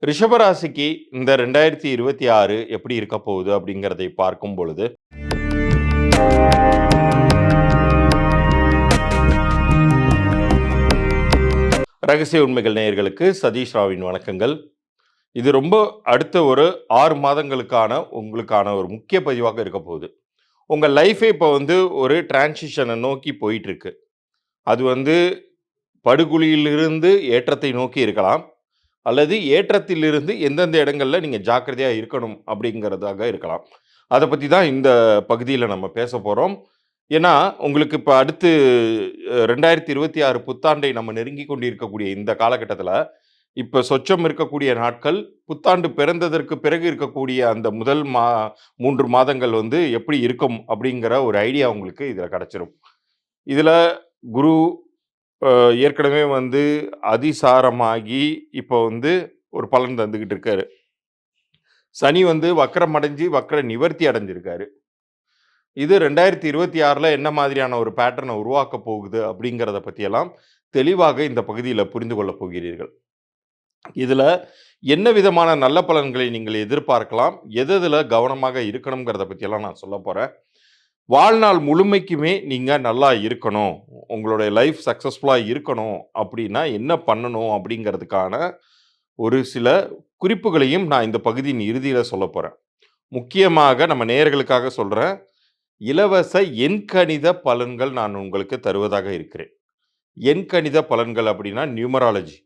ரிஷபராசிக்கு இந்த 2026 எப்படி இருக்க போகுது அப்படிங்கிறதை பார்க்கும் பொழுது, ரகசிய உண்மைகள் நேயர்களுக்கு சதீஷ் ராவின் வணக்கங்கள். இது ரொம்ப அடுத்த ஒரு 6 மாதங்களுக்கான உங்களுக்கான ஒரு முக்கிய பதிவாக இருக்க போகுது. உங்க லைஃபே இப்போ ஒரு டிரான்சிஷனை நோக்கி போயிட்டு இருக்கு. அது படுகுழியிலிருந்து ஏற்றத்தை நோக்கி இருக்கலாம். அல்லது ஏற்றத்திலிருந்து எந்தெந்த இடங்கள்ல நீங்க ஜாக்கிரதையா இருக்கணும் அப்படிங்கிறதாக இருக்கலாம். அத பத்தி தான் இந்த பகுதியில நம்ம பேசப் போறோம். ஏன்னா, உங்களுக்கு இப்ப அடுத்து 2026 புத்தாண்டை நம்ம நெருங்கிக் கொண்டிருக்கக்கூடிய இந்த காலகட்டத்தில, இப்ப சொச்சம் இருக்கக்கூடிய நாட்கள், புத்தாண்டு பிறந்ததற்கு பிறகு இருக்கக்கூடிய அந்த முதல் 3 மாதங்கள் எப்படி இருக்கும் அப்படிங்கிற ஒரு ஐடியா உங்களுக்கு இதுல கிடைச்சிரும். இதுல குரு அ ஏற்கனவே அதிசாரமாகி, இப்போ ஒரு பலன் தந்துகிட்டு இருக்காரு. சனி வக்ரம் அடைஞ்சு, வக்ர நிவர்த்தி அடைஞ்சிருக்காரு. இது 2026ல என்ன மாதிரியான ஒரு பேட்டர்ன உருவாக்கப் போகுது அப்படிங்கிறத பத்தியெல்லாம் தெளிவாக இந்த பகுதியில புரிந்து கொள்ளப் போகிறீர்கள். இதுல என்ன விதமான நல்ல பலன்களை நீங்கள் எதிர்பார்க்கலாம்? எதுல கவனமாக இருக்கணும்ங்கிறத பத்தியெல்லாம் நான் சொல்லப் போறேன். வாழ்நாள் முழுமைக்குமே நீங்க நல்லா இருக்கணும். உங்களுடைய லைஃப் சக்சஸ்ஃபுல்லா இருக்கணும் அப்படின்னா என்ன பண்ணணும்? அப்படிங்கிறதுக்கான ஒரு சில குறிப்புகளையும் நான் இந்த பகுதியின் இறுதியில சொல்லப் போறேன். முக்கியமாக நம்ம நேயர்களுக்காக சொல்றேன். இலவச எண்கணித பலன்கள் நான் உங்களுக்கு தருவதாக இருக்கிறேன். எண்கணித பலன்கள் அப்படின்னா நியூமராலஜி.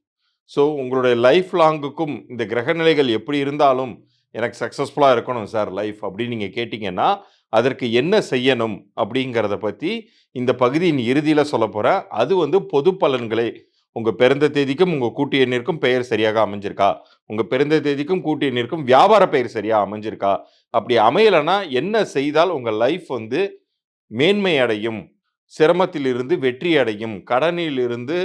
ஸோ உங்களுடைய லைஃப் லாங்குக்கும் இந்த கிரகநிலைகள் எப்படி இருந்தாலும் எனக்கு சக்ஸஸ்ஃபுல்லா இருக்கணும் சார் லைஃப் அப்படின்னு நீங்க கேட்டீங்கன்னா, அதற்கு என்ன செய்யணும் அப்படிங்கிறத பத்தி இந்த பகுதியின் இறுதியில சொல்லப் போறேன். அது பொது பலன்களே. உங்க பிறந்த தேதிக்கும், உங்க கூட்டு எண்ணிற்கும் பெயர் சரியாக அமைஞ்சிருக்கா? உங்க பிறந்த தேதிக்கும், கூட்டு எண்ணிற்கும் வியாபார பெயர் சரியா அமைஞ்சிருக்கா? அப்படி அமையலன்னா என்ன செய்தால் உங்க லைஃப் மேன்மை அடையும்? சிரமத்திலிருந்து வெற்றி அடையும்? கடனிலிருந்து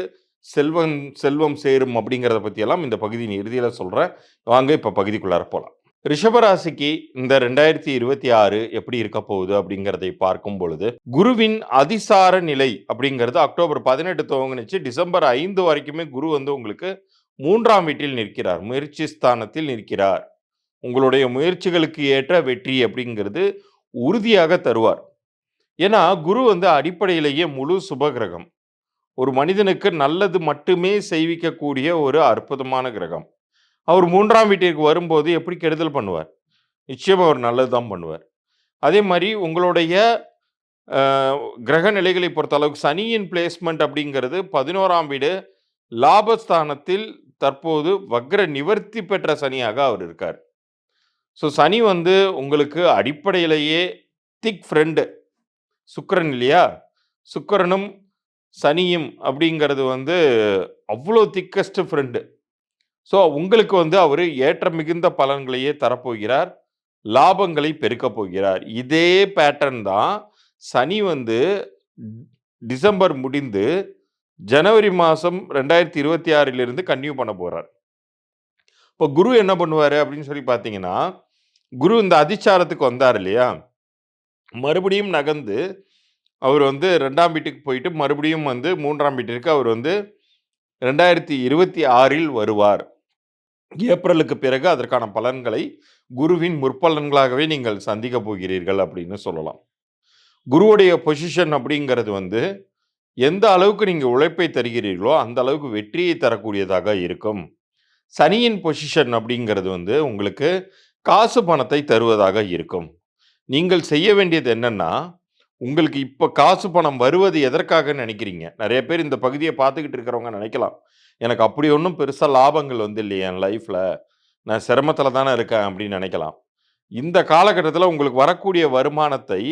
செல்வம் செல்வம் சேரும் அப்படிங்கிறத பத்தியெல்லாம் இந்த பகுதியின் இறுதியில சொல்றேன். வாங்க இப்ப பகுதிக்குள்ளார போலாம். ரிஷபராசிக்கு இந்த 2026 எப்படி இருக்க போகுது அப்படிங்கிறதை பார்க்கும் பொழுது, குருவின் அதிசார நிலை அப்படிங்கிறது அக்டோபர் 18 துவங்குனுச்சு. டிசம்பர் 5 வரைக்குமே குரு உங்களுக்கு 3ஆம் வீட்டில் நிற்கிறார். முயற்சி ஸ்தானத்தில் நிற்கிறார். உங்களுடைய முயற்சிகளுக்கு ஏற்ற வெற்றி அப்படிங்கிறது உறுதியாக தருவார். ஏன்னா, குரு அடிப்படையிலேயே முழு சுபகிரகம். ஒரு மனிதனுக்கு நல்லது மட்டுமே செய்விக்கக்கூடிய ஒரு அற்புதமான கிரகம். அவர் 3ஆம் வீட்டிற்கு வரும்போது எப்படி கெடுதல் பண்ணுவார்? நிச்சயமா அவர் நல்லது தான் பண்ணுவார். அதே மாரி உங்களுடைய அ கிரக நிலைகளை பொறுத்த அளவுக்கு சனியின் பிளேஸ்மென்ட் அப்படிங்கிறது 11ஆம் வீடு லாபஸ்தானத்தில் தற்போது வக்ர நிவர்த்தி பெற்ற சனியாக அவர் இருக்கார். ஸோ சனி உங்களுக்கு அடிப்படையிலேயே திக் ஃப்ரெண்ட் சுக்கிரன் இல்லையா? சுக்கிரனும், சனியும் அப்படிங்கிறது அவ்ளோ திக்கஸ்ட் ஃப்ரெண்ட். ஸோ உங்களுக்கு அவரு ஏற்றம் மிகுந்த பலன்களையே தரப்போகிறார். லாபங்களை பெருக்கப் போகிறார். இதே பேட்டர்ன் தான் சனி டிசம்பர் முடிந்து ஜனவரி மாசம் 2026லிருந்து கன்டின்யூ பண்ண போறார். இப்போ குரு என்ன பண்ணுவாரு அப்படின்னு சொல்லி பார்த்தீங்கன்னா, குரு இந்த அதிச்சாரத்துக்கு வந்தார் இல்லையா? மறுபடியும் நகர்ந்து அவர் 2ஆம் வீட்டுக்கு போயிட்டு மறுபடியும் 3ஆம் வீட்டிற்கு அவர் 2026ல் வருவார். ஏப்ரலுக்கு பிறகு அதற்கான பலன்களை குருவின் முற்பலன்களாகவே நீங்கள் சந்திக்க போகிறீர்கள் அப்படின்னு சொல்லலாம். குருவுடைய பொசிஷன் அப்படிங்கிறது எந்த அளவுக்கு நீங்க உழைப்பை தருகிறீர்களோ அந்த அளவுக்கு வெற்றியை தரக்கூடியதாக இருக்கும். சனியின் பொசிஷன் அப்படிங்கிறது உங்களுக்கு காசு பணத்தை தருவதாக இருக்கும். நீங்கள் செய்ய வேண்டியது என்னன்னா, உங்களுக்கு இப்ப காசு பணம் வருவது எதற்காக நினைக்கிறீங்க? நெறைய பேர் இந்த பகுதிய பார்த்துக்கிட்டு இருக்கிறவங்க நினைக்கலாம். எனக்கு அப்படி ஒண்ணும் பெருசா லாபங்கள் இல்லையே என் லைஃப்ல. நான் சிரமத்தில தானே இருக்கேன் அப்படின்னு நினைக்கலாம். இந்த காலகட்டத்தில உங்களுக்கு வரக்கூடிய வருமானத்தை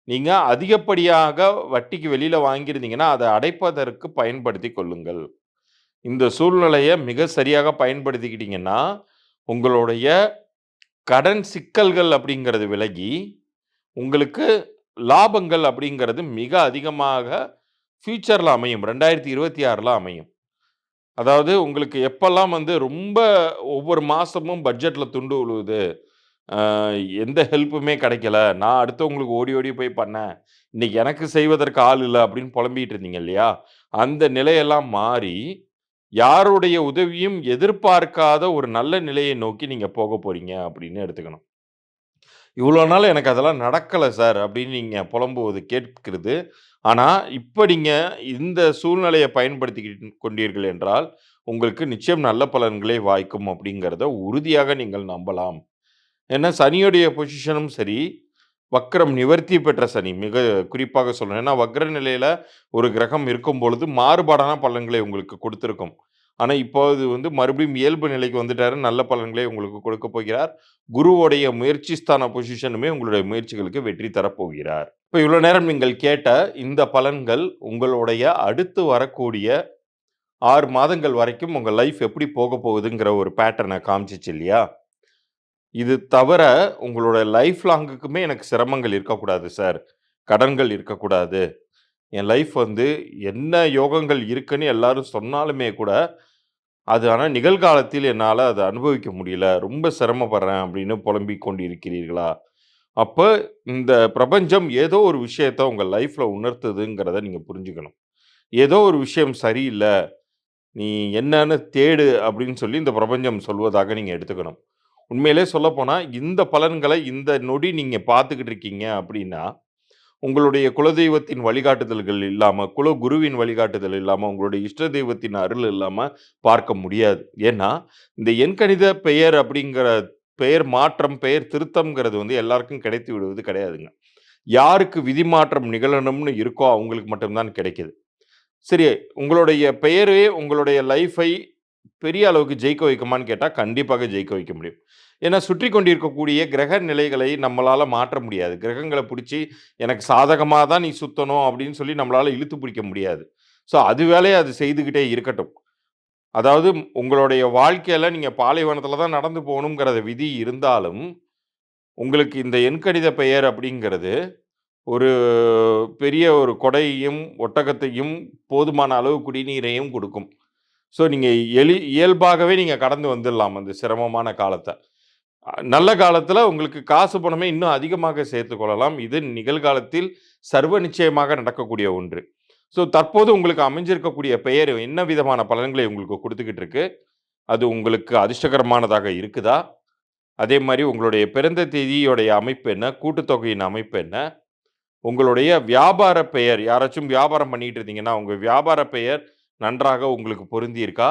நீங்க அதிகப்படியாக வட்டிக்கு வெளியில வாங்கியிருந்தீங்கன்னா, அத அடைப்பதற்கு பயன்படுத்திக் கொள்ளுங்கள். இந்த சூழ்நிலைய மிக சரியாக பயன்படுத்திக்கிட்டீங்கன்னா, உங்களுடைய கடன் சிக்கல்கள் அப்படிங்கிறது விலகி, உங்களுக்கு லாபங்கள் அப்படிங்கிறது மிக அதிகமாக ஃபியூச்சர்ல அமையும். 2026ல அமையும். அதாவது உங்களுக்கு எப்பல்லாம் ரொம்ப ஒவ்வொரு மாசமும் பட்ஜெட்ல துண்டு விழுவுது. அ எந்த ஹெல்ப்புமே கிடைக்கல. நான் அடுத்தவங்களுக்கு ஓடி ஓடி போய் பண்ணேன். இன்னைக்கு எனக்கு செய்வதற்கு ஆள் இல்ல அப்படின்னு புலம்பிட்டு இருந்தீங்க இல்லையா? அந்த நிலையெல்லாம் மாறி, யாருடைய உதவியும் எதிர்பார்க்காத ஒரு நல்ல நிலையை நோக்கி நீங்க போக போறீங்க அப்படின்னு எடுத்துக்கணும். இவ்வளோ நாள் எனக்கு அதெல்லாம் நடக்கல சார் அப்படின்னு நீங்க புலம்புவது கேட்கிறது. ஆனா, இப்ப நீங்க இந்த சூழ்நிலைய பயன்படுத்திக்கிட்டு கொண்டீர்கள் என்றால், உங்களுக்கு நிச்சயம் நல்ல பலன்களே வாய்க்கும் அப்படிங்கிறத உறுதியாக நீங்கள் நம்பலாம். ஏன்னா சனியுடைய பொசிஷனும் சரி, வக்ரம் நிவர்த்தி பெற்ற சனி மிக குறிப்பாக சொல்லணும். ஏன்னா வக்ர நிலையில ஒரு கிரகம் இருக்கும்பொழுது மாறுபாடான பலன்களை உங்களுக்கு குடுத்திருக்கும். ஆனா, இப்போ இது வந்து மறுபடியும் இயல்பு நிலைக்கு வந்துட்டாரு. நல்ல பலன்களை உங்களுக்கு கொடுக்கப் போகிறார். குருவுடைய முயற்சி ஸ்தான பொசிஷனுமே உங்களுடைய முயற்சிகளுக்கு வெற்றி தரப்போகிறார். இப்ப இவ்வளோ நேரம் நீங்கள் கேட்ட இந்த பலன்கள் உங்களுடைய அடுத்து வரக்கூடிய 6 மாதங்கள் வரைக்கும் உங்க லைஃப் எப்படி போகப் போகுதுங்கிற ஒரு பேட்டர்ன காமிச்சுச்சு இல்லையா? இது தவிர உங்களோட லைஃப் லாங்குக்குமே எனக்கு சிரமங்கள் இருக்கக்கூடாது சார். கடன்கள் இருக்கக்கூடாது. என் லைஃப் வந்து என்ன யோகங்கள் இருக்குன்னு எல்லாரும் சொன்னாலுமே கூட, அது ஆனா நிகழ்காலத்தில் என்னால அத அனுபவிக்க முடியல. ரொம்ப சிரமப்படுறேன் அப்படின்னு புலம்பிக் கொண்டிருக்கிறீர்களா? அப்ப இந்த பிரபஞ்சம் ஏதோ ஒரு விஷயத்த உங்க லைஃப்ல உணர்த்துதுங்கிறத நீங்க புரிஞ்சுக்கணும். ஏதோ ஒரு விஷயம் சரியில்ல. நீ என்னன்னு தேடு அப்படின்னு சொல்லி இந்த பிரபஞ்சம் சொல்வதாக நீங்க எடுத்துக்கணும். உண்மையிலே சொல்லப்போனா, இந்த பலன்கள இந்த நொடி நீங்க பார்த்துக்கிட்டு இருக்கீங்க அப்படின்னா, உங்களுடைய குலதெய்வத்தின் வழிகாட்டுதல்கள் இல்லாம, குலகுருவின் வழிகாட்டுதல் இல்லாம, உங்களுடைய இஷ்ட தெய்வத்தின் அருள் இல்லாம பார்க்க முடியாது. ஏன்னா, இந்த எண்கணித பெயர் அப்படிங்கிற பெயர் மாற்றம், பெயர் திருத்தம்ங்கிறது வந்து எல்லாருக்கும் கிடைத்து விடுவது கிடையாதுங்க. யாருக்கு விதி மாற்றம் நிகழணும்னு இருக்கோ, அவங்களுக்கு மட்டும் தான் கிடைக்குது. சரி, உங்களுடைய பெயரே உங்களுடைய லைஃபை பெரிய அளவுக்கு ஜெயிக்க வைக்குமான்னு கேட்டா, கண்டிப்பாக ஜெயிக்க வைக்க முடியும். ஏன்னா, சுற்றிக் கொண்டிருக்கக்கூடிய கிரக நிலைகளை நம்மளால மாற்ற முடியாது. கிரகங்கள புடிச்சு, "எனக்கு சாதகமா தான் நீ சுத்தணும்" அப்படின்னு சொல்லி நம்மளால இழுத்து பிடிக்க முடியாது. ஸோ, அது வேலைய அது செய்துகிட்டே இருக்கட்டும். அதாவது உங்களுடைய வாழ்க்கையில நீங்க பாலைவனத்தில தான் நடந்து போகணுங்கிறத விதி இருந்தாலும், உங்களுக்கு இந்த எண்கணித பெயர் அப்படிங்கிறது ஒரு பெரிய ஒரு கொடையையும், ஒட்டகத்தையும், போதுமான அளவு குடிநீரையும் குடுக்கும். ஸோ, நீங்க இயல்பாகவே நீங்க கடந்து வந்துடலாம் அந்த சிரமமான காலத்த. நல்ல காலத்துல உங்களுக்கு காசு பணமே இன்னும் அதிகமாக சேர்த்துக் கொள்ளலாம். இது நிகழ்காலத்தில் சர்வ நிச்சயமாக நடக்கக்கூடிய ஒன்று. ஸோ, தற்போது உங்களுக்கு அமைஞ்சிருக்கக்கூடிய பெயர் என்ன விதமான பலன்களை உங்களுக்கு குடுத்துக்கிட்டு இருக்கு? அது உங்களுக்கு அதிர்ஷ்டகரமானதாக இருக்குதா? அதே மாரி உங்களுடைய பிறந்த தேதியோடைய அமைப்பு என்ன? கூட்டுத்தொகையின் அமைப்பு என்ன? உங்களுடைய வியாபார பெயர் யாராச்சும் வியாபாரம் பண்ணிட்டு இருந்தீங்கன்னா, உங்க வியாபார பெயர் நன்றாக உங்களுக்கு பொருந்தியிருக்கா?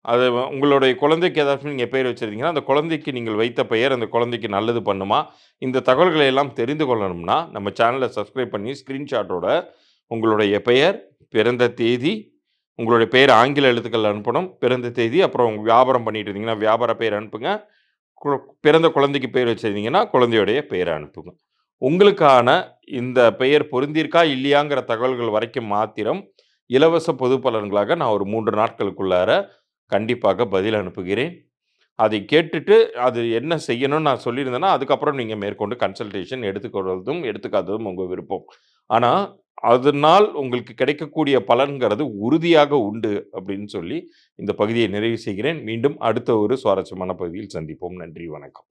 அது உங்களுடைய குழந்தைக்கு ஏதாச்சும் நீங்க பெயர் வச்சிருந்தீங்கன்னா, அந்த குழந்தைக்கு நீங்கள் வைத்த பெயர் அந்த குழந்தைக்கு நல்லது பண்ணுமா? இந்த தகவல்களை எல்லாம் தெரிந்து கொள்ளணும்னா, நம்ம சேனல சப்ஸ்கிரைப் பண்ணி ஸ்கிரீன்ஷாட்டோட உங்களுடைய பெயர், பிறந்த தேதி, உங்களுடைய பெயர் ஆங்கில எழுத்துக்கள் அனுப்பணும். பிறந்த தேதி, அப்புறம் உங்க வியாபாரம் பண்ணிட்டு இருந்தீங்கன்னா, வியாபார பெயர் அனுப்புங்க. கு பிறந்த குழந்தைக்கு பெயர் வச்சிருந்தீங்கன்னா, குழந்தையுடைய பெயர அனுப்புங்க. உங்களுக்கான இந்த பெயர் பொருந்தியிருக்கா, இல்லையாங்கிற தகவல்கள் வரைக்கும் மாத்திரம், இலவச பொது பலன்களாக நான் ஒரு 3 நாட்களுக்குள்ளார கண்டிப்பாக பதில் அனுப்புகிறேன். அதை கேட்டுட்டு, அது என்ன செய்யணும்னு நான் சொல்லியிருந்தேன்னா, அதுக்கப்புறம் நீங்க மேற்கொண்டு கன்சல்டேஷன் எடுத்துக்கொள்வதும், எடுத்துக்காததும் உங்க விருப்பம். ஆனா, அதனால் உங்களுக்கு கிடைக்கக்கூடிய பலன்கிறது உறுதியாக உண்டு அப்படின்னு சொல்லி, இந்த பகுதியை நிறைவு செய்கிறேன். மீண்டும் அடுத்த ஒரு சுவாரஸ்யமான பகுதியில் சந்திப்போம். நன்றி, வணக்கம்.